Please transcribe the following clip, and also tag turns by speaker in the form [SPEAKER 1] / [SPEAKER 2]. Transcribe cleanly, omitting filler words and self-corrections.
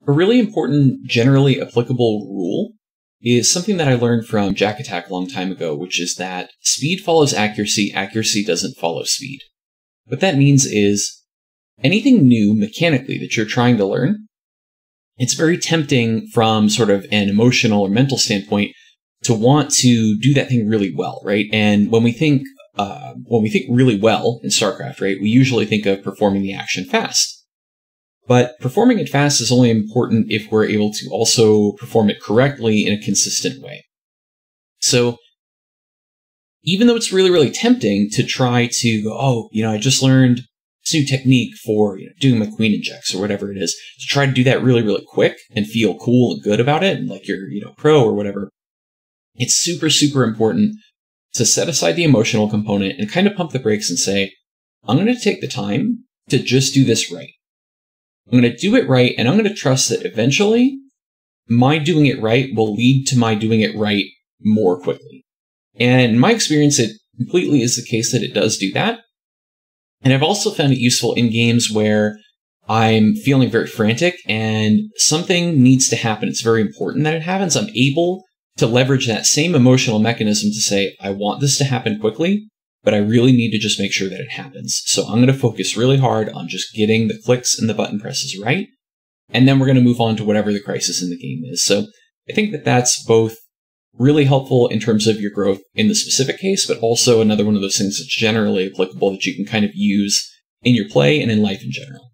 [SPEAKER 1] A really important, generally applicable rule is something that I learned from Jakatak a long time ago, which is that speed follows accuracy, accuracy doesn't follow speed. What that means is anything new mechanically that you're trying to learn, it's very tempting from sort of an emotional or mental standpoint to want to do that thing really well, right? And when we think really well in StarCraft, right, we usually think of performing the action fast. But performing it fast is only important if we're able to also perform it correctly in a consistent way. So even though it's really, really tempting to try to go, I just learned this new technique for doing my queen injects or whatever it is, to try to do that really, really quick and feel cool and good about it, and like you're pro or whatever, it's super, super important to set aside the emotional component and kind of pump the brakes and say, I'm going to take the time to just do this right. I'm going to do it right, and I'm going to trust that eventually my doing it right will lead to my doing it right more quickly. And in my experience, it completely is the case that it does do that. And I've also found it useful in games where I'm feeling very frantic and something needs to happen. It's very important that it happens. I'm able to leverage that same emotional mechanism to say, I want this to happen quickly, but I really need to just make sure that it happens. So I'm going to focus really hard on just getting the clicks and the button presses right. And then we're going to move on to whatever the crisis in the game is. So I think that that's both really helpful in terms of your growth in the specific case, but also another one of those things that's generally applicable that you can kind of use in your play and in life in general.